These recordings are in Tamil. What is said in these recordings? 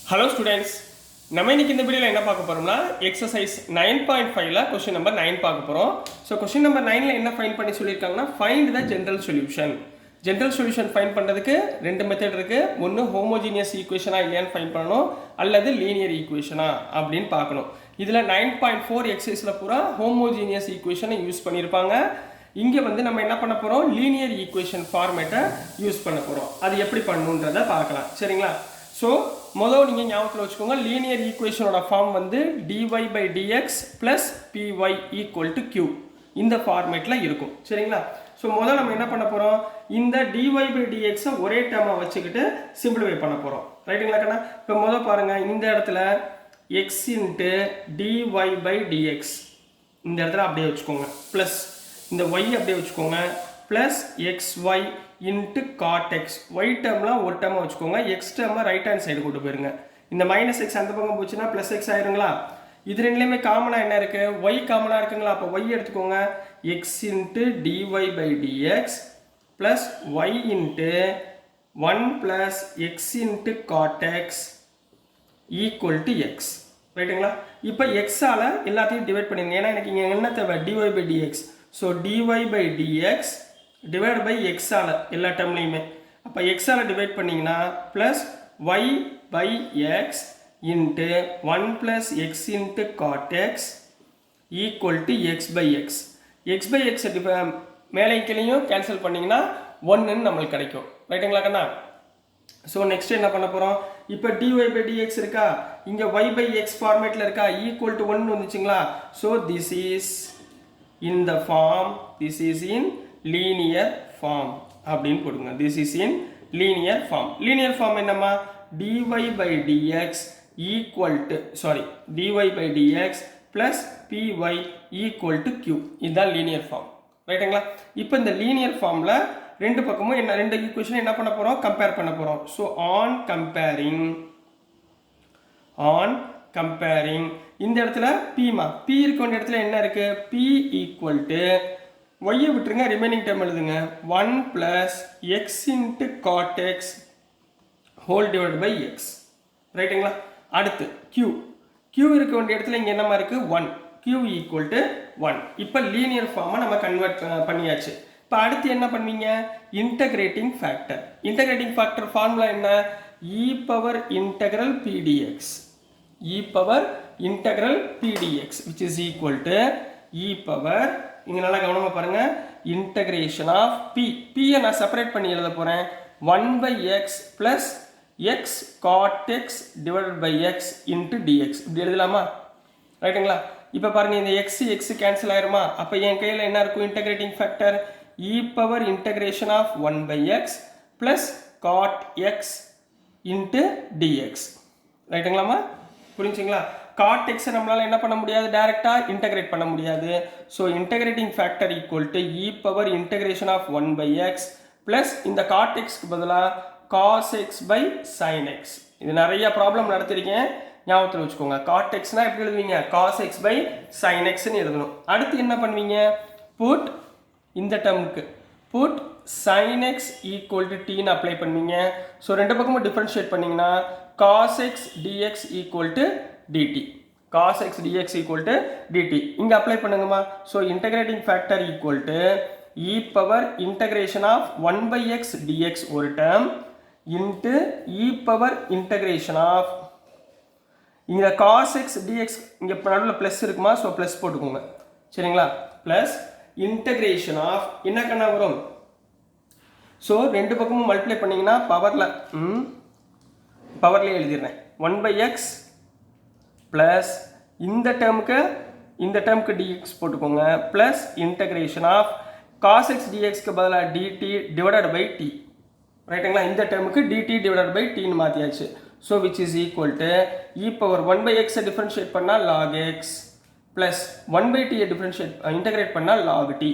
Hello students, நம்ம இன்னைக்கு இந்த வீடியோல என்ன பார்க்க போறோம்னா எக்ஸசைஸ் 9.5ல क्वेश्चन நம்பர் 9 பார்க்க போறோம். சோ क्वेश्चन நம்பர் 9ல என்ன ஃபைண்ட் பண்ணி சொல்லிருக்காங்கன்னா find the general solution. general solution find பண்றதுக்கு ரெண்டு மெத்தட் இருக்கு. ஒன்னு ஹோமோஜீனியஸ் ஈக்குவேஷனா இல்லையான்னு ஃபைண்ட் பண்ணனும் அல்லது லீனியர் ஈக்குவேஷனா அப்படினு பார்க்கணும். இதுல 9.4 எக்ஸசைஸ்ல பூரா ஹோமோஜீனியஸ் ஈக்குவேஷனை யூஸ் பண்ணிருப்பாங்க. இங்க வந்து நம்ம என்ன பண்ண போறோம் லீனியர் ஈக்குவேஷன் ஃபார்மேட்டை யூஸ் பண்ண போறோம். அது எப்படி பண்ணனும்ன்றதை பார்க்கலாம். சரிங்களா? சோ முதல்ல நீங்க ஞாபகத்துல வச்சுக்கோங்க லீனியர் ஈக்குவேஷனோட ஃபார்ம் வந்து dy by dx plus py equal to q இந்த ஃபார்மேட்ல இருக்கும். சரிங்களா? சோ முதல்ல நம்ம என்ன பண்ண போறோம் இந்த dy by dx ஒரே டேர்மா வச்சுக்கிட்டு சிம்பிளிஃபை பண்ண போறோம். ரைட்டுங்களா கண்ணா? இப்போ முதல்ல பாருங்க இந்த இடத்துல x dy by dx இந்த இடத்துல அப்படியே வச்சுக்கோங்க பிளஸ் இந்த y அப்படியே வச்சுக்கோங்க plus xy into cot x y டேர்ம்லாம் ஒரு டேர்மா வச்சுக்கோங்க x டேர்மை ரைட் ஹேண்ட் சைடு கொண்டு போயிருங்க. இந்த மைனஸ் x அந்த பக்கம் போச்சுன்னா பிளஸ் x ஆயிருங்களா? இது ரெண்டுலயுமே காமனா என்ன இருக்கு y காமனா இருக்குங்களா? அப்ப y எடுத்துக்கோங்க x into dy by dx plus y into 1 plus x into cot x equal to x. ரைட்டுங்களா? இப்போ x ஆல எல்லாத்தையும் டிவைட் பண்ணிருங்க. ஏன்னா எனக்கு இங்க என்ன தேவை dy by dx. so dy by dx divided by x ஆல எல்லா டேர்ம்லயுமே அப்ப x ஆல டிவைட் பண்ணீங்கன்னா plus y by x into 1 plus x into cot x equal to x by x. x by x மேலே கீழேயும் கேன்சல் பண்ணீங்கன்னா 1 ன்னு நமக்கு கிடைக்கும். ரைட்டுங்களா கண்ணா? சோ நெக்ஸ்ட் என்ன பண்ண போறோம் இப்போ dy by dx இருக்கா இங்க y by x ஃபார்மேட்ல இருக்கா equal to 1 வந்துச்சுங்களா? so this is in the form this is in linear form அப்படினு போடுங்க. this is in linear form. linear form என்னமா dy by dx equal to dy by dx plus py equal to q இதுதான் linear form. ரைட்டுங்களா? இப்போ இந்த linear formல ரெண்டு பக்கமும் என்ன ரெண்டு ஈக்குவேஷன் என்ன பண்ண போறோம் கம்பேர் பண்ண போறோம். so on comparing இந்த இடத்துல p மா p இருக்க வேண்டிய இடத்துல என்ன இருக்கு p equal to y விட்டுருங்க ரிமைனிங் டேர்ம் எழுதுங்க 1 plus x into cot x whole divided by x. ரைட்டுங்களா? அடுத்து q இருக்க வேண்டிய இடத்துல இங்க என்னமா இருக்கு 1 q equal to 1. இப்போ லீனியர் ஃபார்மை நம்ம கன்வெர்ட் பண்ணியாச்சு. இப்போ அடுத்து என்ன பண்ணுவீங்க இன்டகிரேட்டிங் ஃபேக்டர் ஃபார்முலா என்ன e power integral p dx which is equal to e power இங்க நல்லா கவனமா பாருங்க integration of p நான் செப்பரேட் பண்ணி எழுத போறேன் 1 by x plus x cot x divided by x into dx இப்படி எழுதலாமா? ரைட்டுங்களா? இப்போ பாருங்க இந்த x கேன்சல் ஆயிருமா? அப்ப என் கையில என்ன இருக்கும் integrating factor e power integration of 1 by x plus cot x into dx. ரைட்டுங்களாமா? புரிஞ்சுங்களா? cot x நம்மளால என்ன பண்ண முடியாது டைரக்டா இன்டகிரேட் பண்ண முடியாது. So integrating factor equal to e power integration of 1 by x plus இந்த cot x க்கு பதிலா cos x by sin x. இது நிறைய ப்ராப்ளம் நடத்திருக்கேன் ஞாபகத்துல வச்சுக்கோங்க. cot x னா எப்படி எழுதுவீங்க cos x by sin x ன்னு எழுதணும். அடுத்து என்ன பண்ணுவீங்க put இந்த டேர்முக்கு put sin x equal to t ன்னு அப்ளை பண்ணுவீங்க. சோ ரெண்டு பக்கமும் டிஃபரன்ஷியேட் பண்ணீங்கன்னா cos x dx equal to dt இங்க அப்ளை பண்ணுங்கமா. So integrating factor equal to e power integration of 1 by x dx ஒரு term into e power integration of இங்க cos x dx இங்க நடுவுல பிளஸ் இருக்குமா சோ பிளஸ் போட்டுக்கோங்க. சரிங்களா? பிளஸ் இன்டகிரேஷன் ஆஃப் என்ன கண்ணா வரும் சோ ரெண்டு பக்கமும் மல்டிப்ளை பண்ணீங்கன்னா பவர்ல எழுதிறேன் 1 by x plus இந்த டேர்முக்கு dx போட்டுக்கோங்க plus integration of cos x dx க்கு பதிலா dt divided by t. ரைட்டுங்களா? இந்த டேர்முக்கு dt divided by t ன்னு மாத்தியாச்சு. so which is equal to e power 1 by x differentiate பண்ணா log x plus 1 by t integrate பண்ணா log t.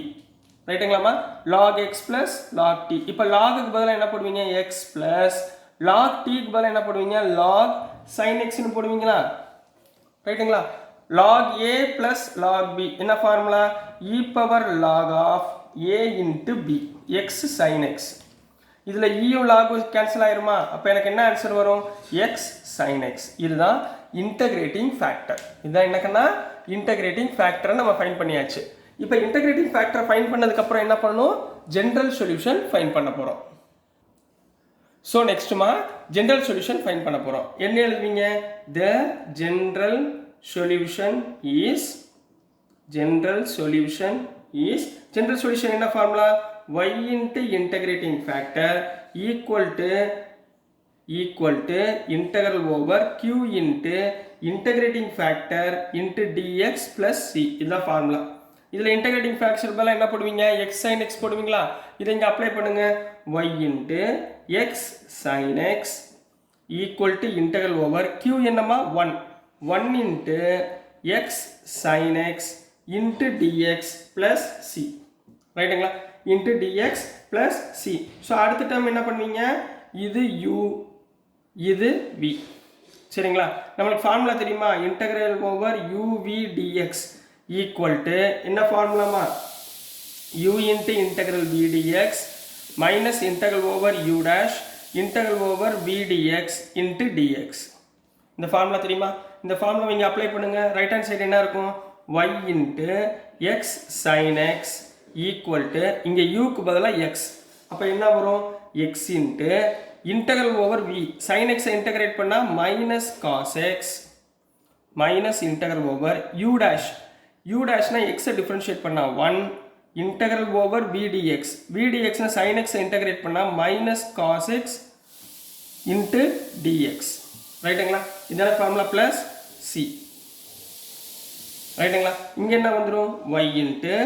ரைட்டுங்களாமா? log x plus log t. இப்போ log க்கு பதிலா என்ன போடுவீங்க x plus log t க்கு பதிலா என்ன போடுவீங்க log sin x ன்னு போடுவீங்களா? ரைட்டுங்களா? log a plus log b என்ன formula e power log of a into b x sin x. இதில் ஈயும் லாகும் கேன்சல் ஆயிருமா? அப்போ எனக்கு என்ன ஆன்சர் வரும்? X sine x. இதுதான் இன்டகிரேட்டிங் ஃபேக்டர். இதுதான் என்னக்கன்னா இன்டகிரேட்டிங் ஃபேக்டரை நம்ம ஃபைன் பண்ணியாச்சு. இப்போ இன்டகிரேட்டிங் ஃபேக்டரை ஃபைன் பண்ணதுக்கப்புறம் என்ன பண்ணணும்? ஜென்ரல் சொல்யூஷன் ஃபைன் பண்ண போகிறோம். ஸோ நெக்ஸ்ட்டுமா ஜென்ரல் சொல்யூஷன் ஃபைன் பண்ண போகிறோம். என்ன எழுதுவீங்க? The general solution is general solution என்ன formula? y into integrating factor equal to integral over q into integrating factor into dx plus c. இதுதான் ஃபார்முலா. இதில் இன்டகிரேட்டிங் ஃபேக்டர் பதிலா என்ன போடுவீங்க? x sin x போடுவீங்களா? இதை இங்கே அப்ளை பண்ணுங்க. y into x sin x equal to integral over q என்னமா 1 into x sin x into dx plus c. ரைட்டுங்களா? into dx plus c. So அடுத்த டேர்ம் என்ன பண்ணுவீங்க? இது u, இது v. சரிங்களா? நம்மளுக்கு ஃபார்முலா தெரியுமா? Integral over uv dx equal to என்ன ஃபார்முலாமா? u into integral v dx minus integral over u dash integral over v dx into dx. இந்த ஃபார்முலா தெரியுமா? இந்த ஃபார்முலா இங்கே அப்ளை பண்ணுங்க. ரைட் ஹேண்ட் சைடு என்ன இருக்கும்? y into x sin x equal to இங்கே யூக்கு பதிலாக எக்ஸ். அப்போ என்ன வரும்? X into integral over v sine எக்ஸை இன்டகிரேட் பண்ணால் minus cos x minus integral over u dash. U டேஷ்னா எக்ஸை டிஃப்ரென்ஷியேட் பண்ணால் 1 இன்டகரல் ஓவர் விடிஎக்ஸ். விடிஎக்ஸ்னா சைன் எக்ஸை இன்டகிரேட் பண்ணால் minus cos x into dx. ரைட்டுங்களா? இதான ஃபார்முலா ப்ளஸ் சி. ரைட்டுங்களா? இங்கே என்ன வந்துடும்? y into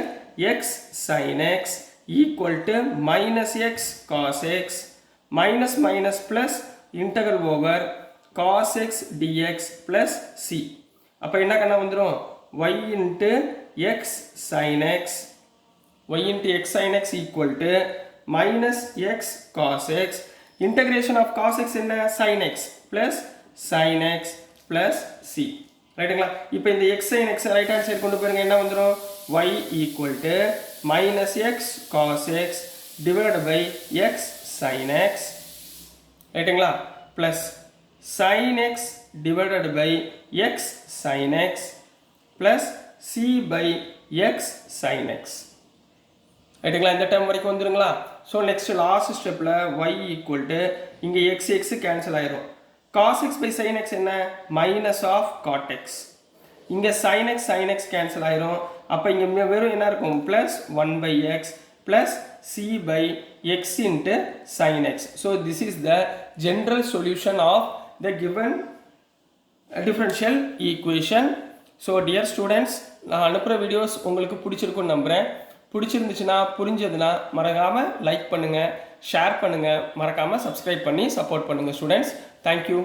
x sin x equal to minus x cos x minus minus plus integral over cos x dx plus c. அப்போ என்ன கண்ணா வந்துடும்? y into x sin x equal to minus x cos x integration of cos x என்ன? sin x plus c. ரைட்டுங்களா? இப்போ இந்த x sin x right hand side கொண்டு போயிருங்க. என்ன வந்துடும்? y equal to minus x cos x divided by x sin x. ரைட்டுங்களா? plus sin x divided by x sin x plus c by x sin x. ரைட்டுங்களா? இந்த டேர்ம் வரைக்கும் வந்துருங்களா? ஸோ நெக்ஸ்ட் லாஸ்ட் ஸ்டெப்பில் y equal to இங்கே x கேன்சல் ஆயிரும். cos x by sin x என்ன? Minus of cot x. இங்கே sin x கேன்சல் ஆயிரும். அப்போ இங்கே வெறும் என்ன இருக்கும்? Plus 1/x plus c by x into sin x. So this is the general solution of the given differential equation. So dear students, நான் அனுப்புகிற வீடியோஸ் உங்களுக்கு பிடிச்சிருக்குன்னு நம்புகிறேன். பிடிச்சிருந்துச்சுன்னா புரிஞ்சதுன்னா மறக்காமல் லைக் பண்ணுங்கள், ஷேர் பண்ணுங்கள், மறக்காமல் சப்ஸ்கிரைப் பண்ணி சப்போர்ட் பண்ணுங்கள் ஸ்டூடெண்ட்ஸ். தேங்க்யூ.